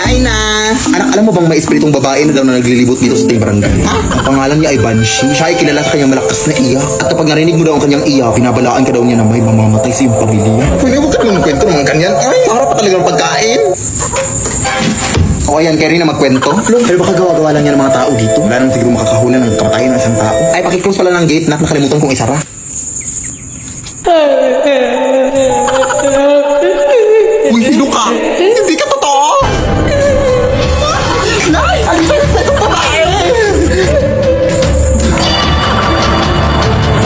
Kain na! Anak, alam mo bang may espiritong babae na daw na naglilibot dito sa ating barangay? Ha? Ang pangalan niya ay Banshee. Siya ay kilala sa kanyang malakas na iyak. At kapag narinig mo daw ang kanyang iyak, pinabalaan ka daw niya na may mamamatay sa iyong pamilya. Pwede mo ka naman kwento ng mga kanyan? Ay, sarap pa talaga ng pagkain. O ayan, kaya rin na magkwento. Pero baka gawa-gawa lang yan ng mga tao dito. Wala naman siguro makakahulan ng kamatayan ng isang tao. Ay, pakiclose pala ng gate na nakalimutan kong isara. Uy, sino ka? Hindi ka totoo! Nay! Alisan sa itong babae!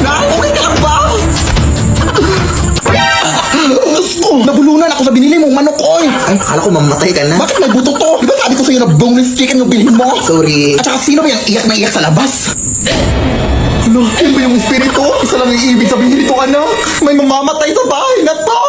Nay! Okay ka lang ba? Diyos ko! Nabulunan ako sa binili mong manok, oy! Ay, akala ko mamatay ka na. Bakit may buto to? Di ba sabi ko sa'yo na boneless chicken yung bilhin mo? Sorry. At saka sino ba yung iyak na iyak sa labas? Ano? Yun ba yung espiritu? Isa lang yung ibig sabihin nito, anak. May mamamatay sa bahay na to!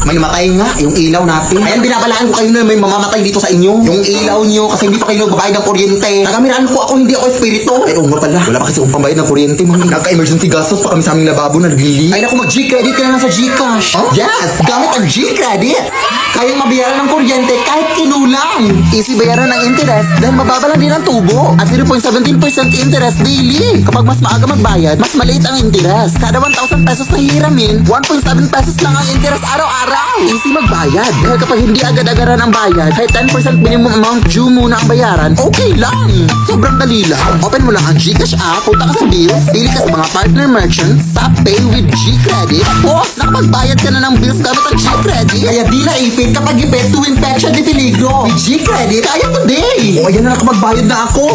May matay nga, yung ilaw natin. Ayan, binabalaan ko kayo na may mamamatay dito sa inyo. Yung ilaw nyo, kasi hindi pa kayo nagbabayad ng kuryente. Nagamiraan ko ako, hindi ako espiritu. Ay, oo nga pala. Wala pa kasi akong pambayad ng kuryente, mami. Nagka-emergency gastos pa kami sa aming lababo na naglili. Ay, naku, mag-G-credit ka na lang sa Gcash. Huh? Yes, gamit ang G-credit. Kayang mabayaran ng kuryente kahit kinulang. Easy bayaran ng interest dahil mababa lang din ang tubo. At 0.17% interest daily. Kapag mas maaga magbayad, mas maliit ang interest. Kada 1,000 pesos na hiramin, 1.7 pesos lang ang interest araw-araw. Easy magbayad. Dahil kapag hindi agad-agaran ang bayad, kahit 10% minimum amount due muna ang bayaran, okay lang. Sobrang dali lang. Open mo lang ang Gcash app, punta ka sa bills, pili ka sa mga partner merchants, sa Pay with G-Credit. Tapos, nakapagbayad ka na ng bills gamit ang G-Credit. Kaya di naipit kapag ipit tuwing petsa di peligro. With G-Credit, kaya today. O, ayan na, nakapagbayad na ako.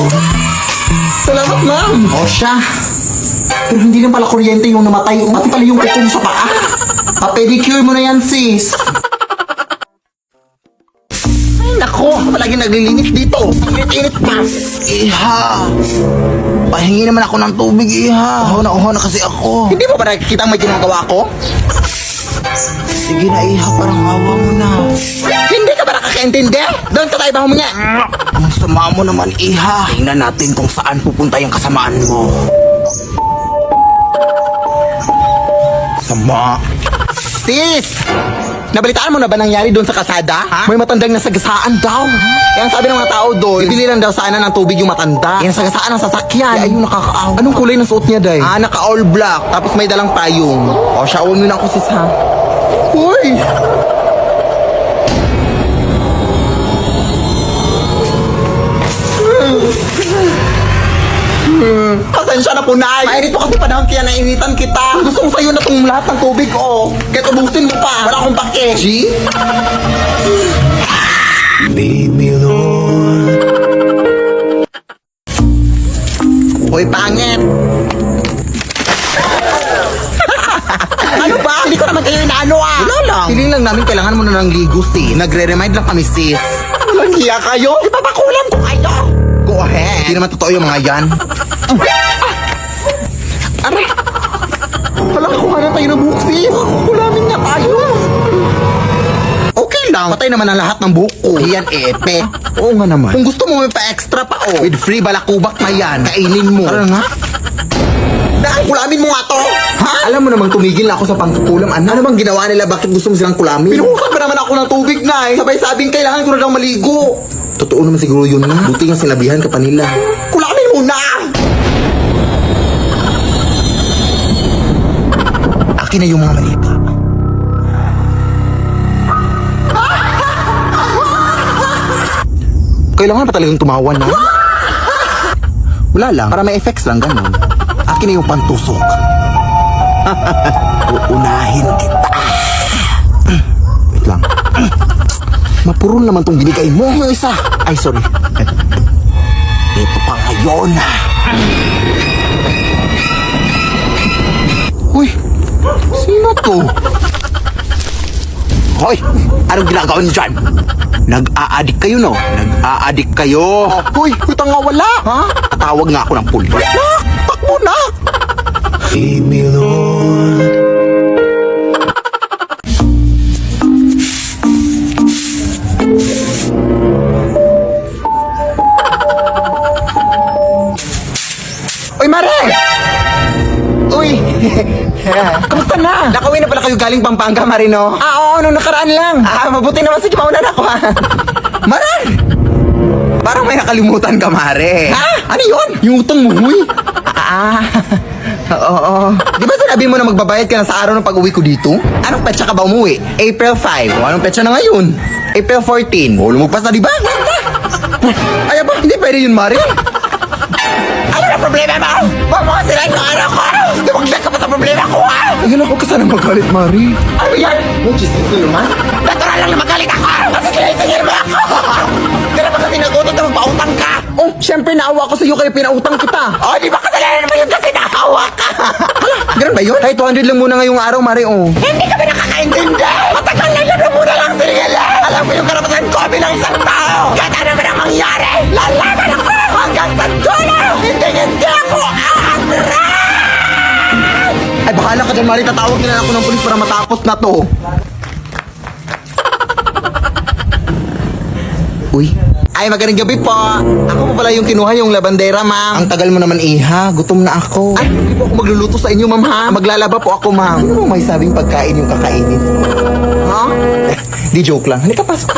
Salamat, ma'am. O siya. Pero hindi lang pala kuryente yung namatay. Pati pala yung kuko mo sa paa. Pa-pedicure mo na yan, sis. Ay, nako. Palagi naglilinis dito. Init-init pa. Iha. Pahingi naman ako ng tubig, iha. Uhaw na kasi ako. Hindi mo ba nakikita ang may ginagawa ko? Sige na, iha. Parang hawa mo na. Hindi ka ba nakakaintindi? Doon ka tayo ba huminga? Ang sama mo naman, iha. Tingnan natin kung saan pupunta yung kasamaan mo. Sama. Sis! Nabalitaan mo na ba nangyari doon sa kasada? Ha? May matandang nasagasaan daw. Kaya ang sabi ng mga tao doon, bibili lang daw sana ng tubig yung matanda. Kaya nasagasaan ang sasakyan. Kaya yung nakakaaw. Anong kulay ng suot niya, day? Naka all black. Tapos may dalang payong. O, shawl mo na ako, sis, ha? Uy! Pasensya na po, Nay. Mainit po kasi panahon kaya nainitan kita. Gusto ko sa'yo na itong lahat ng tubig, oh. Kaya tubusin mo pa. Wala akong pake. G? Baby Lord. Hoy, pangit. Ano ba? Hindi ko naman kayo inaano, ah. Wala lang. Feeling lang namin kailangan mo na ng ligo, sis. Nagre-remind lang kami, sis. Walang hiya kayo? Ipapakulam ko kayo. Go ahead. Hindi naman totoo yung mga yan. Aray! Wala ko nga na tayo na buhok, sis. Kulamin niya tayo. Okay lang. Patay naman ang lahat ng buhok ko. Yan, epe. Oo nga naman. Kung gusto mo may pa-extra pa, oh. With free balakubak na yan. Kainin mo. Ano nga? Dahil kulamin mo nga to. Ha? Alam mo namang tumigil na ako sa pangkukulam. Ano bang ginawa nila? Bakit gusto mo silang kulamin? Pinuhusan pa naman ako ng tubig, Nay. Sabay-sabing kailangan ko na lang maligo. Totoo naman siguro yun na. Buti nga sinabihan ka pa nila. Kulamin mo na! Akin na yung mga malita. Kailangan pa talagang tumawa na. Wala lang. Para may effects lang, ganun. Akin na yung pantusok. Uunahin kita. Wait lang. Mapurol naman tong binigay mo. Yung isa. Ay, sorry. Ito pa ngayon. Uy, sino to? Hoy, anong ginagawa niyo dyan? Nag-a-addict kayo, no? Nag-a-addict kayo. Uy, utang nga wala. Ha? Tawag nga ako ng pulis. Takbo na! Baby Lord. Uy, Mare! Uy! Kamusta na? Nakauwi na pala kayo galing Pampanga, Marino? Oo, nung nakaraan lang. Mabuti naman. Sige, mauna na ako, ha? Maran! Parang may nakalimutan ka, Mare. Ha? Ano yun? Yung utang mo, huy? Oo. Di ba sinabi mo na magbabayad ka na sa araw ng pag-uwi ko dito? Anong petsa ka ba umuwi? April 5. O, anong petsa na ngayon? April 14. O, lumagpas na, di ba? Ay, ba? Hindi pwede yun, Mare. Ano na problema mo? Huwag mo kasi lang yung araw ko! Dumagdag ka pa sa problema ko, ha? Ayun ako ka sana magalit, Mari. Ano yan? Yung chismis ko naman? Natural lang na magalit ako! Kasi kinaisingin mo ako! Hindi na ba kasi nagutot na magpautang ka? Oh, syempre naawa ko sa iyo kaya pinautang kita. Oh, di ba kasalanan naman yun kasi naawa ka? Hala, ganun ba yun? Kahit 200 lang muna ngayong araw, Mari, oh. Hindi kami nakakaintindi! Matagal na muna lang, Sirigela! Alam mo yung karapatan ko bilang isang tao! Kaya naman ang mangyari! Lalaban ako! Hanggang sa dulo! Hindi ako aatras! Ay, bahala ka dyan, Mari. Tatawag na ako ng pulis para matapos na to. Uy. Ay, magandang gabi po. Ako po pala yung kinuha yung labandera, ma'am. Ang tagal mo naman, iha. Gutom na ako. Ay, hindi po ako magluluto sa inyo, ma'am, ha? Maglalaba po ako, ma'am. Ano mo may sabing pagkain yung kakainin? Ha? Di joke lang. Halika, pasok.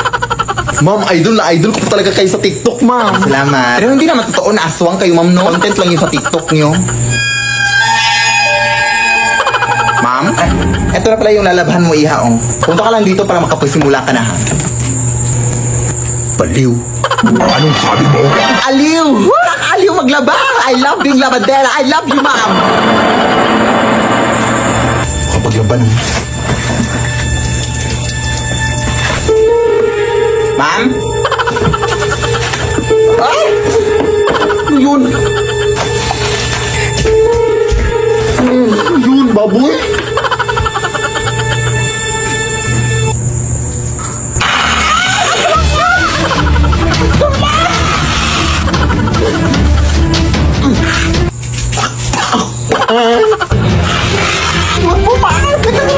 Ma'am, idol na idol ko po talaga kayo sa TikTok, ma'am. Salamat. Pero hindi naman totoo na aswang kayo, ma'am, no? Content lang yung sa TikTok nyo. Ma'am? Eto na pala yung lalabahan mo, iha, oh. Punta ka lang dito para makapagsimula ka na, ha? Baliw. Anong sabi mo? Aliw! Aliw maglaba! I love being labandera! I love you, ma'am! Kapag laban, Ma'am? Ay! Ano yun? ano yun, baboy?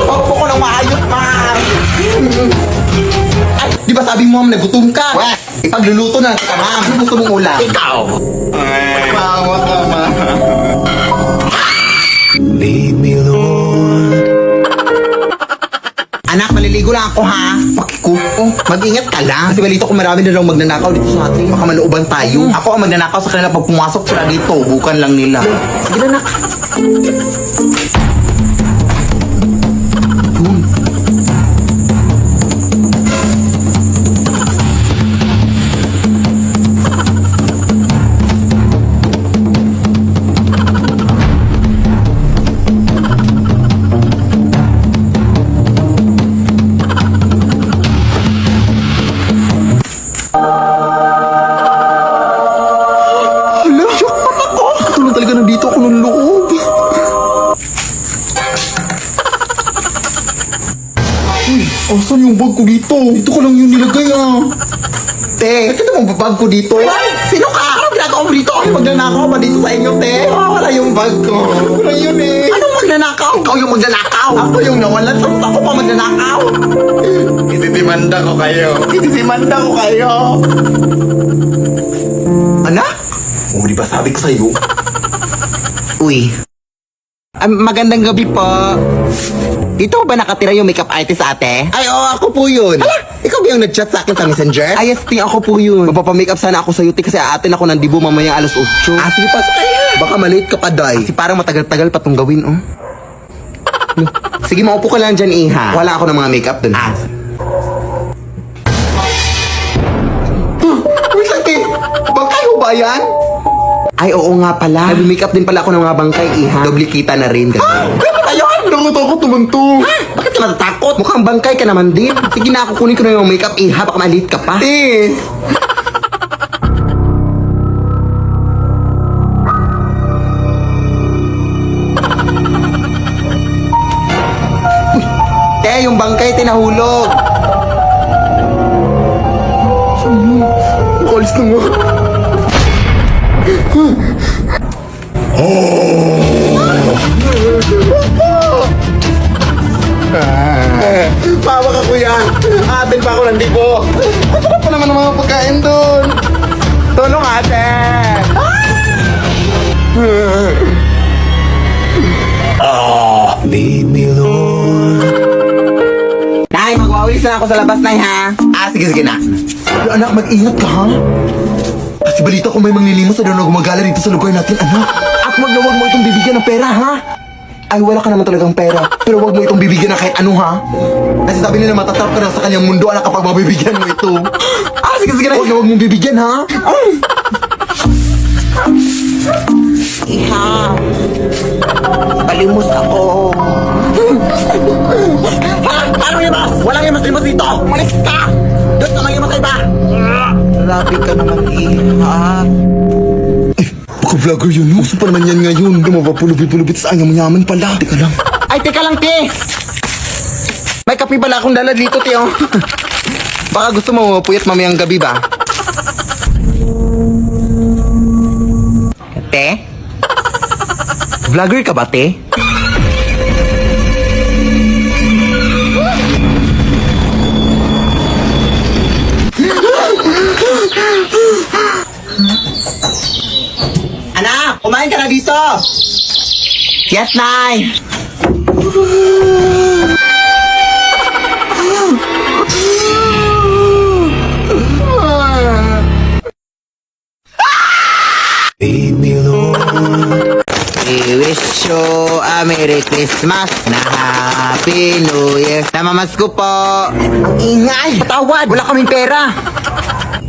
Opo ko ng maayos, ma'am! Ay, di ba sabi mo, ma'am, nagutom ka? Wes! Ipagluluto na kita, ma'am. Ano gusto mong ulam? Ikaw! Mawa ka, ma'am. Leave me alone. Anak, maliligo lang ako, ha? Pakikuko. Mag-ingat ka lang. Kasi balito ko marami na lang magnanakaw dito sa atin. Baka manuuban tayo. Ako ang magnanakaw sa kanila pag pumasok sila dito. Bukan lang nila. Sige na, anak. Yun. Hala, jackpot ako! Ito lang talaga nandito ako ng loob. Uy, asan yung bag ko dito? Dito ko lang yung nilagay, ah. Te, nakita mo ba bag ko dito? Ay, sino ka? Anong ginagawa mo dito? Ay, magnanakaw ba dito sa inyo, te? Wala yung bag ko. Wala yun, eh. Anong magnanakaw? Ikaw yung magnanakaw. Ako yung nawalan. Tapos ako pa magnanakaw. Itidimanda ko kayo. Itidimanda ko kayo. Anak? Oh, di ba sabi ko sa'yo? Uy. Magandang gabi po. Dito ba nakatira yung makeup artist, ate? Ay, oo, ako po yun. Hala, ikaw ba yung nag-chat sa akin sa messenger? Ay, yes, ting, ako po yun. Magpapamakeup sana ako sa'yo, ting, kasi aatin ako ng dibo mamaya alas 8. Sige, pasok kaya. Baka malate ka pa, day. Kasi parang matagal-tagal pa itong gawin, oh. Sige, maupo ka lang dyan, iha. Wala ako ng mga makeup dun. Wait lang, ting. Bangkay ho ba yan? Ay, oo nga pala. Nag-makeup din pala ako ng mga bangkay, iha. Doble kita na rin. Pwede ba yun? Nakutakot naman to. Bakit ka natatakot? Mukhang bangkay ka naman din. Sige na, kukunin ko na yung makeup, iha. Baka malit ka pa. Te, yung bangkay, tinahulog. Saan yun? Makalis na nga. Pawa ka, kuya. Atin pa ako ng dibo. Masarap pa naman ang mga pagkain doon. Tulong, ate. Leave Alis na ako sa labas, Nay, ha? Sige na. Anak, mag-ingat ka, ha? Kasi balita ko may manglilimos na daw na gumagala dito sa lugar natin, anak. At wag na wag mo itong bibigyan ng pera, ha? Ay, wala ka naman talagang pera. Pero wag mo itong bibigyan ng kahit ano, ha? Kasi sabi nila matatarap ka na sa kanyang mundo, anak, kapag mabibigyan mo ito. Sige na. Wag na wag mong bibigyan, ha? Iha. Palimos ako. Paano limas? Walang limas dito. Umalis ka. Doon ka mag-limas sa iba. Grabe ka naman, Iha. Baka vlogger yun, no? Gusto pa naman yan ngayon. Lumabapulubit-pulubit sa anyang mayaman pala. Teka lang. Ay, teka lang, te. May kape pala akong dala dito, te, oh. Baka gusto mo puyat mamayang gabi ba? Te? Vlogger ka ba, te? Anak, kumain ka na dito! Yes, Nay! Leave me alone. We wish you a Merry Christmas na Happy New Year. Namamasko po. Ang ingay. Patawad. Wala kaming pera.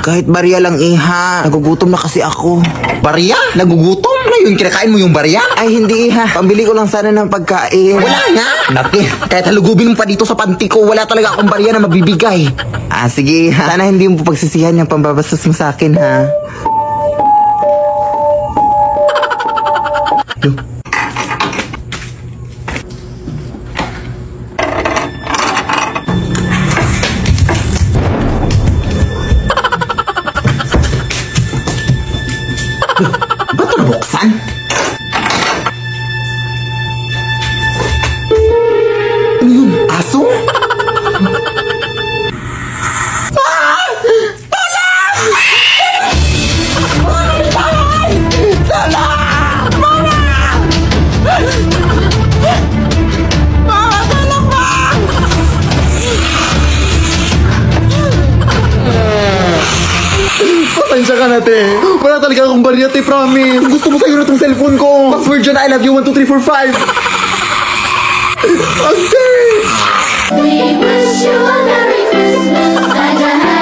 Kahit barya lang, Iha. Nagugutom na kasi ako. Barya? Nagugutom? Na yun, kinakain mo yung barya? Ay, hindi, Iha. Pambili ko lang sana ng pagkain. Wala nga. Naki, kahit halugubin mo pa dito sa panty ko, wala talaga akong barya na mabibigay. Sige, Iha. Sana hindi mo pagsisihan yung pambabastos mo sa akin, ha? Ba't ito nabuksan? Ano yun? Aso? Pasensya ka na, te. Wala talaga akong barya, te, promise. Gusto mo sa'yo na itong cellphone ko. Password dyan, I love you, 1, 2, 3, 4, 5. Ante! We wish you a Merry Christmas and a